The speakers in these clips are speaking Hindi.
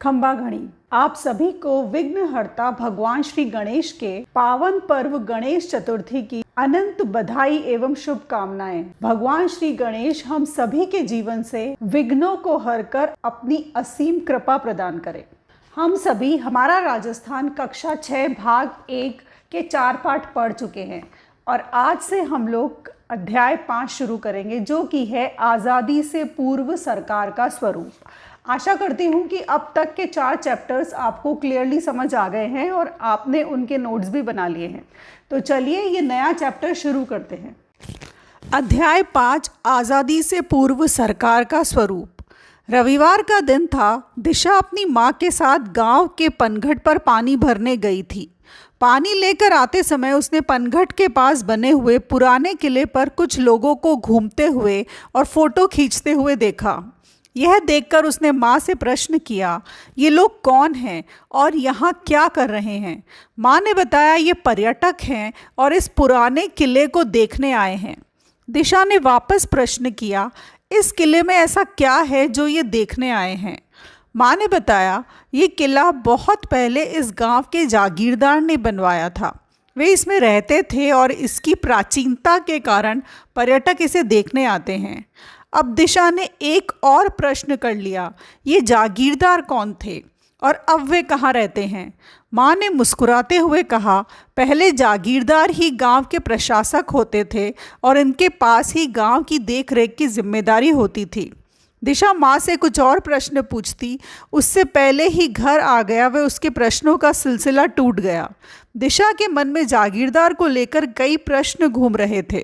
खंबाघणी। आप सभी को विघ्नहर्ता भगवान श्री गणेश के पावन पर्व गणेश चतुर्थी की अनंत बधाई एवं शुभकामनाएं। भगवान श्री गणेश हम सभी के जीवन से विघ्नों को हरकर अपनी असीम कृपा प्रदान करें। हम सभी हमारा राजस्थान कक्षा 6 भाग 1 के 4 पाठ पढ़ चुके हैं और आज से हम लोग अध्याय 5 शुरू करेंगे, जो कि है आज़ादी से पूर्व सरकार का स्वरूप। आशा करती हूँ कि अब तक के 4 चैप्टर्स आपको क्लियरली समझ आ गए हैं और आपने उनके नोट्स भी बना लिए हैं। तो चलिए ये नया चैप्टर शुरू करते हैं। अध्याय 5 आज़ादी से पूर्व सरकार का स्वरूप। रविवार का दिन था। दिशा अपनी माँ के साथ गांव के पनघट पर पानी भरने गई थी। पानी लेकर आते समय उसने पनघट के पास बने हुए पुराने किले पर कुछ लोगों को घूमते हुए और फोटो खींचते हुए देखा। यह देखकर उसने माँ से प्रश्न किया, ये लोग कौन हैं और यहाँ क्या कर रहे हैं? माँ ने बताया, ये पर्यटक हैं और इस पुराने किले को देखने आए हैं। दिशा ने वापस प्रश्न किया, इस किले में ऐसा क्या है जो ये देखने आए हैं? माँ ने बताया, ये किला बहुत पहले इस गांव के जागीरदार ने बनवाया था। वे इसमें रहते थे और इसकी प्राचीनता के कारण पर्यटक इसे देखने आते हैं। अब दिशा ने एक और प्रश्न कर लिया, ये जागीरदार कौन थे और अब वे कहाँ रहते हैं? माँ ने मुस्कुराते हुए कहा, पहले जागीरदार ही गांव के प्रशासक होते थे और इनके पास ही गांव की देखरेख की जिम्मेदारी होती थी। दिशा माँ से कुछ और प्रश्न पूछती, उससे पहले ही घर आ गया वे उसके प्रश्नों का सिलसिला टूट गया। दिशा के मन में जागीरदार को लेकर कई प्रश्न घूम रहे थे।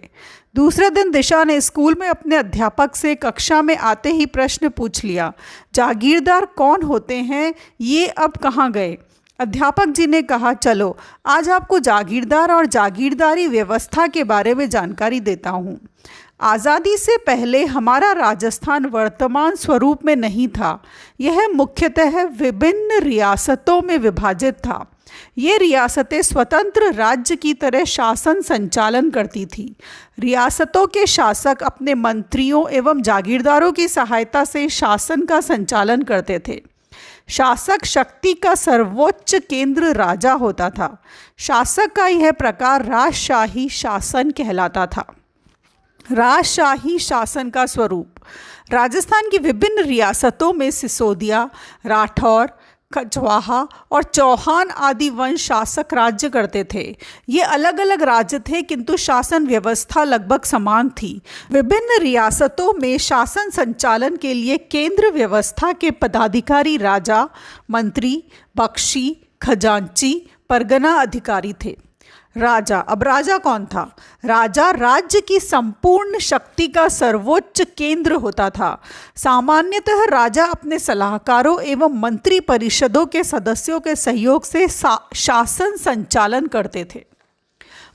दूसरे दिन दिशा ने स्कूल में अपने अध्यापक से कक्षा में आते ही प्रश्न पूछ लिया, जागीरदार कौन होते हैं, ये अब कहाँ गए? अध्यापक जी ने कहा, चलो आज आपको जागीरदार और जागीरदारी व्यवस्था के बारे में जानकारी देता हूँ। आज़ादी से पहले हमारा राजस्थान वर्तमान स्वरूप में नहीं था। यह मुख्यतः विभिन्न रियासतों में विभाजित था। ये रियासतें स्वतंत्र राज्य की तरह शासन संचालन करती थी। रियासतों के शासक अपने मंत्रियों एवं जागीरदारों की सहायता से शासन का संचालन करते थे। शासक शक्ति का सर्वोच्च केंद्र राजा होता था। शासक का यह प्रकार राजशाही शासन कहलाता था। राजशाही शासन का स्वरूप। राजस्थान की विभिन्न रियासतों में सिसोदिया, राठौर, कछवाहा और चौहान आदि वंश शासक राज्य करते थे। ये अलग अलग राज्य थे किंतु शासन व्यवस्था लगभग समान थी। विभिन्न रियासतों में शासन संचालन के लिए केंद्र व्यवस्था के पदाधिकारी राजा, मंत्री, बख्शी, खजांची, परगना अधिकारी थे। राजा। अब राजा कौन था? राजा राज्य की संपूर्ण शक्ति का सर्वोच्च केंद्र होता था। सामान्यतः राजा अपने सलाहकारों एवं मंत्री परिषदों के सदस्यों के सहयोग से शासन संचालन करते थे।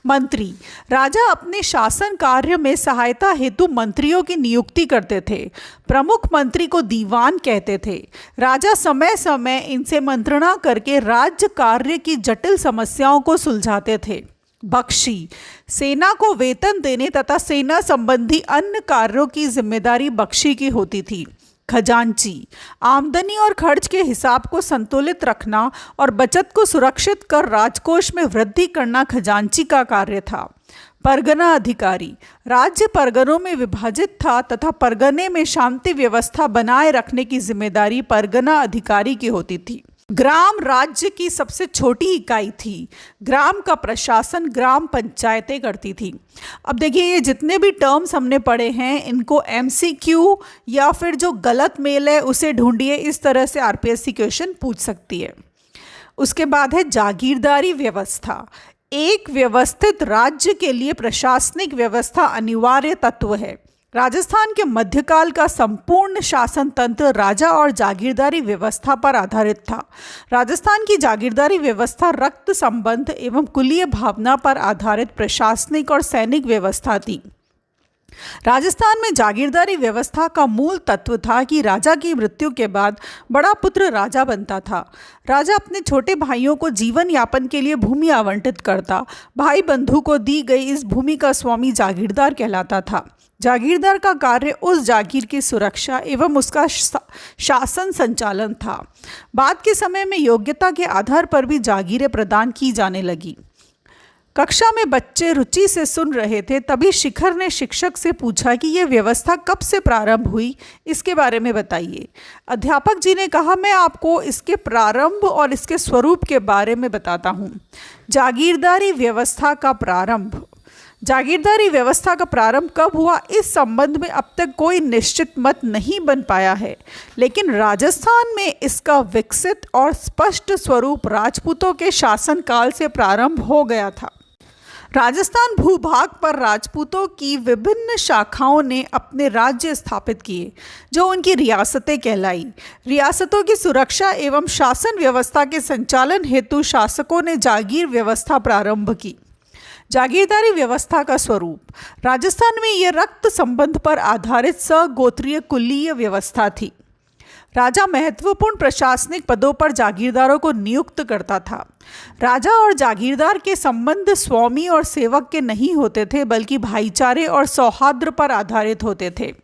मंत्री। राजा अपने शासन कार्य में सहायता हेतु मंत्रियों की नियुक्ति करते थे। प्रमुख मंत्री को दीवान कहते थे। राजा समय समय इनसे मंत्रणा करके राज्य कार्य की जटिल समस्याओं को सुलझाते थे। बख्शी। सेना को वेतन देने तथा सेना संबंधी अन्य कार्यों की जिम्मेदारी बख्शी की होती थी। खजांची। आमदनी और खर्च के हिसाब को संतुलित रखना और बचत को सुरक्षित कर राजकोष में वृद्धि करना खजांची का कार्य था। परगना अधिकारी। राज्य परगनों में विभाजित था तथा परगने में शांति व्यवस्था बनाए रखने की जिम्मेदारी परगना अधिकारी की होती थी। ग्राम राज्य की सबसे छोटी इकाई थी। ग्राम का प्रशासन ग्राम पंचायतें करती थी। अब देखिए, ये जितने भी टर्म्स हमने पढ़े हैं इनको MCQ या फिर जो गलत मेल है उसे ढूंढिए, इस तरह से RPSC क्वेश्चन पूछ सकती है। उसके बाद है जागीरदारी व्यवस्था। एक व्यवस्थित राज्य के लिए प्रशासनिक व्यवस्था अनिवार्य तत्व है। राजस्थान के मध्यकाल का संपूर्ण शासन तंत्र राजा और जागीरदारी व्यवस्था पर आधारित था। राजस्थान की जागीरदारी व्यवस्था रक्त संबंध एवं कुलीय भावना पर आधारित प्रशासनिक और सैनिक व्यवस्था थी। राजस्थान में जागीरदारी व्यवस्था का मूल तत्व था कि राजा की मृत्यु के बाद बड़ा पुत्र राजा बनता था। राजा अपने छोटे भाइयों को जीवन यापन के लिए भूमि आवंटित करता। भाई बंधु को दी गई इस भूमि का स्वामी जागीरदार कहलाता था। जागीरदार का कार्य उस जागीर की सुरक्षा एवं उसका शासन संचालन था। बाद के समय में योग्यता के आधार पर भी जागीरें प्रदान की जाने लगी। कक्षा में बच्चे रुचि से सुन रहे थे, तभी शिखर ने शिक्षक से पूछा कि यह व्यवस्था कब से प्रारंभ हुई, इसके बारे में बताइए। अध्यापक जी ने कहा, मैं आपको इसके प्रारंभ और इसके स्वरूप के बारे में बताता हूँ। जागीरदारी व्यवस्था का प्रारंभ कब हुआ, इस संबंध में अब तक कोई निश्चित मत नहीं बन पाया है, लेकिन राजस्थान में इसका विकसित और स्पष्ट स्वरूप राजपूतों के शासनकाल से प्रारंभ हो गया था। राजस्थान भूभाग पर राजपूतों की विभिन्न शाखाओं ने अपने राज्य स्थापित किए, जो उनकी रियासतें कहलाई। रियासतों की सुरक्षा एवं शासन व्यवस्था के संचालन हेतु शासकों ने जागीर व्यवस्था प्रारंभ की। जागीरदारी व्यवस्था का स्वरूप। राजस्थान में यह रक्त संबंध पर आधारित सगोत्रीय कुलीय व्यवस्था थी। राजा महत्वपूर्ण प्रशासनिक पदों पर जागीरदारों को नियुक्त करता था। राजा और जागीरदार के संबंध स्वामी और सेवक के नहीं होते थे, बल्कि भाईचारे और सौहार्द पर आधारित होते थे।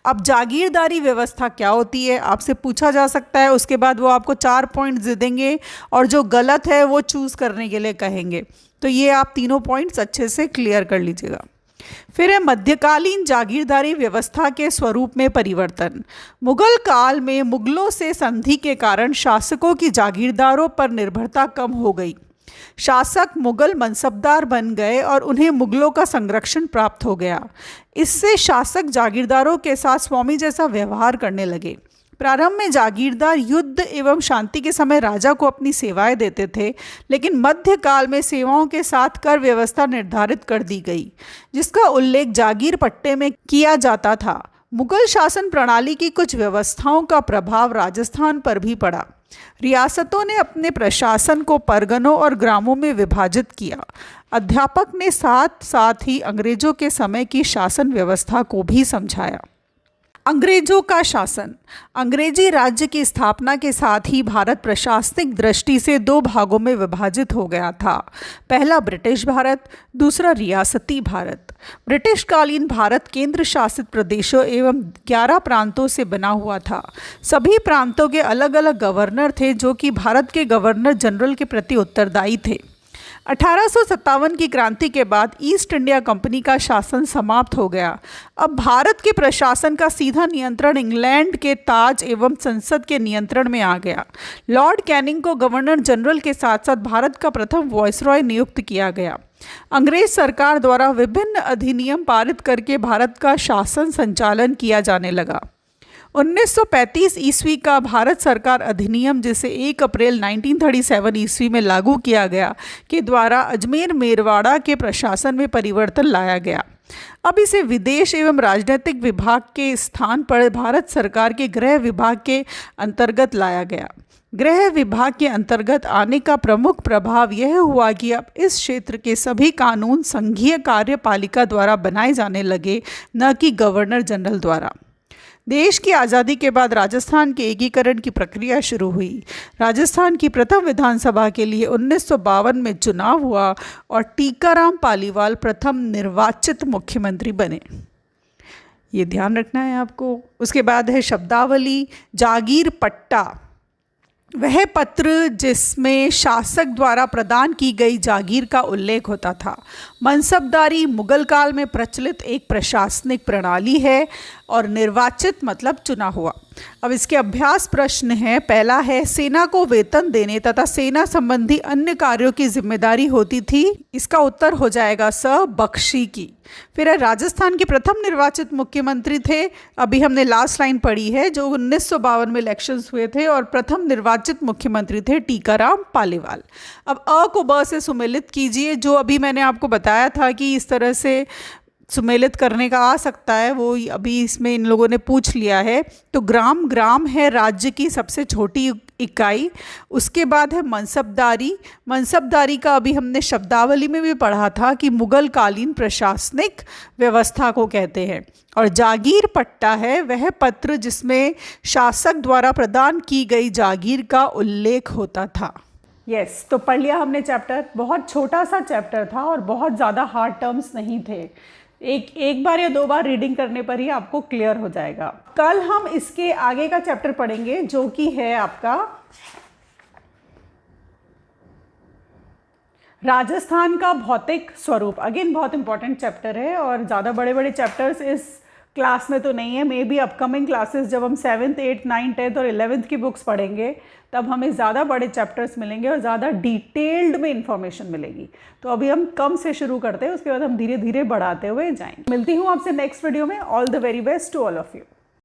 अब जागीरदारी व्यवस्था क्या होती है आपसे पूछा जा सकता है। उसके बाद वो आपको 4 पॉइंट्स दे देंगे और जो गलत है वो चूज़ करने के लिए कहेंगे। तो ये आप तीनों पॉइंट्स अच्छे से क्लियर कर लीजिएगा। फिर है मध्यकालीन जागीरदारी व्यवस्था के स्वरूप में परिवर्तन। मुगल काल में मुगलों से संधि के कारण शासकों की जागीरदारों पर निर्भरता कम हो गई। शासक मुगल मनसबदार बन गए और उन्हें मुगलों का संरक्षण प्राप्त हो गया। इससे शासक जागीरदारों के साथ स्वामी जैसा व्यवहार करने लगे। प्रारंभ में जागीरदार युद्ध एवं शांति के समय राजा को अपनी सेवाएं देते थे, लेकिन मध्यकाल में सेवाओं के साथ कर व्यवस्था निर्धारित कर दी गई, जिसका उल्लेख जागीर पट्टे में किया जाता था। मुगल शासन प्रणाली की कुछ व्यवस्थाओं का प्रभाव राजस्थान पर भी पड़ा। रियासतों ने अपने प्रशासन को परगनों और ग्रामों में विभाजित किया। अध्यापक ने साथ साथ ही अंग्रेजों के समय की शासन व्यवस्था को भी समझाया। अंग्रेजों का शासन। अंग्रेजी राज्य की स्थापना के साथ ही भारत प्रशासनिक दृष्टि से 2 भागों में विभाजित हो गया था। पहला ब्रिटिश भारत, दूसरा रियासती भारत। ब्रिटिशकालीन भारत केंद्र शासित प्रदेशों एवं 11 प्रांतों से बना हुआ था। सभी प्रांतों के अलग अलग गवर्नर थे, जो कि भारत के गवर्नर जनरल के प्रति उत्तरदायी थे। 1857 की क्रांति के बाद ईस्ट इंडिया कंपनी का शासन समाप्त हो गया। अब भारत के प्रशासन का सीधा नियंत्रण इंग्लैंड के ताज एवं संसद के नियंत्रण में आ गया। लॉर्ड कैनिंग को गवर्नर जनरल के साथ साथ भारत का प्रथम वायसरॉय नियुक्त किया गया। अंग्रेज सरकार द्वारा विभिन्न अधिनियम पारित करके भारत का शासन संचालन किया जाने लगा। 1935 ईस्वी का भारत सरकार अधिनियम, जिसे 1 अप्रैल 1937 ईस्वी में लागू किया गया, के द्वारा अजमेर मेरवाड़ा के प्रशासन में परिवर्तन लाया गया। अब इसे विदेश एवं राजनीतिक विभाग के स्थान पर भारत सरकार के गृह विभाग के अंतर्गत लाया गया। गृह विभाग के अंतर्गत आने का प्रमुख प्रभाव यह हुआ कि अब इस क्षेत्र के सभी कानून संघीय कार्यपालिका द्वारा बनाए जाने लगे, न कि गवर्नर जनरल द्वारा। देश की आज़ादी के बाद राजस्थान के एकीकरण की प्रक्रिया शुरू हुई। राजस्थान की प्रथम विधानसभा के लिए 1952 में चुनाव हुआ और टीकाराम पालीवाल प्रथम निर्वाचित मुख्यमंत्री बने। ये ध्यान रखना है आपको। उसके बाद है शब्दावली। जागीर पट्टा वह पत्र जिसमें शासक द्वारा प्रदान की गई जागीर का उल्लेख होता था। मनसबदारी मुगल काल में प्रचलित एक प्रशासनिक प्रणाली है और निर्वाचित मतलब चुना हुआ। अब इसके अभ्यास प्रश्न हैं। पहला है, सेना को वेतन देने तथा सेना संबंधी अन्य कार्यों की जिम्मेदारी होती थी। इसका उत्तर हो जाएगा स, बख्शी की। फिर है, राजस्थान के प्रथम निर्वाचित मुख्यमंत्री थे, अभी हमने लास्ट लाइन पढ़ी है, जो 1952 में इलेक्शंस हुए थे और प्रथम निर्वाचित मुख्यमंत्री थे टीकाराम पालीवाल। अब अ को ब से सुमेलित कीजिए। जो अभी मैंने आपको बताया था कि इस तरह से सुमेलित करने का आ सकता है, वो अभी इसमें इन लोगों ने पूछ लिया है। तो ग्राम, ग्राम है राज्य की सबसे छोटी इकाई। उसके बाद है मनसबदारी। मनसबदारी का अभी हमने शब्दावली में भी पढ़ा था कि मुगल कालीन प्रशासनिक व्यवस्था को कहते हैं। और जागीर पट्टा है वह पत्र जिसमें शासक द्वारा प्रदान की गई जागीर का उल्लेख होता था। यस, तो पढ़ लिया हमने चैप्टर। बहुत छोटा सा चैप्टर था और बहुत ज़्यादा हार्ड टर्म्स नहीं थे। एक बार या 2 बार रीडिंग करने पर ही आपको क्लियर हो जाएगा। कल हम इसके आगे का चैप्टर पढ़ेंगे जो कि है आपका राजस्थान का भौतिक स्वरूप। अगेन बहुत इंपॉर्टेंट चैप्टर है और ज़्यादा बड़े बड़े चैप्टर्स इस क्लास में तो नहीं है। मे बी अपकमिंग क्लासेस जब हम 7th, 8th, 9th, 10th और 11th की बुक्स पढ़ेंगे तब हमें ज़्यादा बड़े चैप्टर्स मिलेंगे और ज़्यादा डिटेल्ड में इंफॉर्मेशन मिलेगी। तो अभी हम कम से शुरू करते हैं, उसके बाद हम धीरे धीरे बढ़ाते हुए जाएंगे। मिलती हूँ आपसे नेक्स्ट वीडियो में। All the very best to all of you.